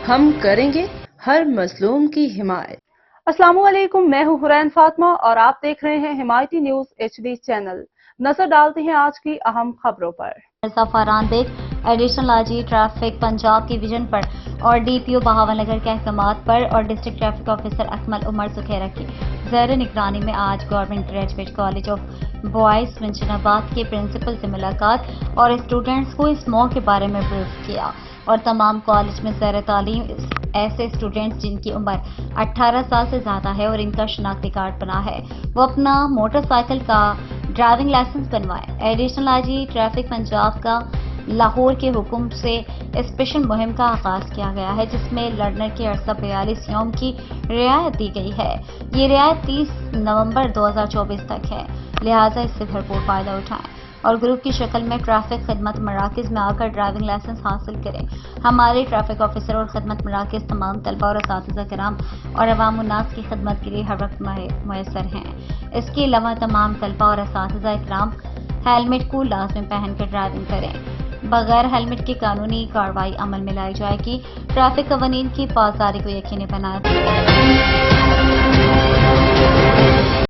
ہم کریں گے ہر مظلوم کی حمایت۔ السلام علیکم، میں ہوں حرین فاطمہ اور آپ دیکھ رہے ہیں حمایتی نیوز HD چینل۔ نظر ڈالتے ہیں آج کی اہم خبروں پر۔ Mirza Farhan Baig additional I G traffic Punjab کی ویژن پر اور DPO بہاول نگر کے احکامات پر اور ڈسٹرکٹ ٹریفک آفیسر اکمل عمر سکھیرا کی زیر نگرانی میں آج government graduate college of boys mention آباد کے پرنسپل سے ملاقات اور اسٹوڈنٹس کو اس موقع کے بارے میں بریف کیا اور تمام کالج میں زیر تعلیم ایسے اسٹوڈنٹس جن کی عمر 18 سال سے زیادہ ہے اور ان کا شناختی کارڈ بنا ہے وہ اپنا موٹر سائیکل کا ڈرائیونگ لائسنس بنوائے۔ Additional I G traffic Punjab کا لاہور کے حکم سے اسپیشل مہم کا آغاز کیا گیا ہے جس میں لرنر کے عرصہ 42 یوم کی رعایت دی گئی ہے۔ یہ رعایت 30 نومبر 2024 تک ہے، لہٰذا اس سے بھرپور فائدہ اٹھائیں اور گروپ کی شکل میں ٹریفک خدمت مراکز میں آ کر ڈرائیونگ لائسنس حاصل کریں۔ ہمارے ٹریفک آفیسر اور خدمت مراکز تمام طلبہ اور اساتذہ کرام اور عوام الناس کی خدمت کے لیے ہر وقت میسر ہیں۔ اس کے علاوہ تمام طلبہ اور اساتذہ کرام ہیلمٹ کو لازمی پہن کر ڈرائیونگ کریں۔ بغیر ہیلمٹ کی قانونی کارروائی عمل میں لائی جائے گی۔ ٹریفک قوانین کی پاسداری کو یقینی بنائیں۔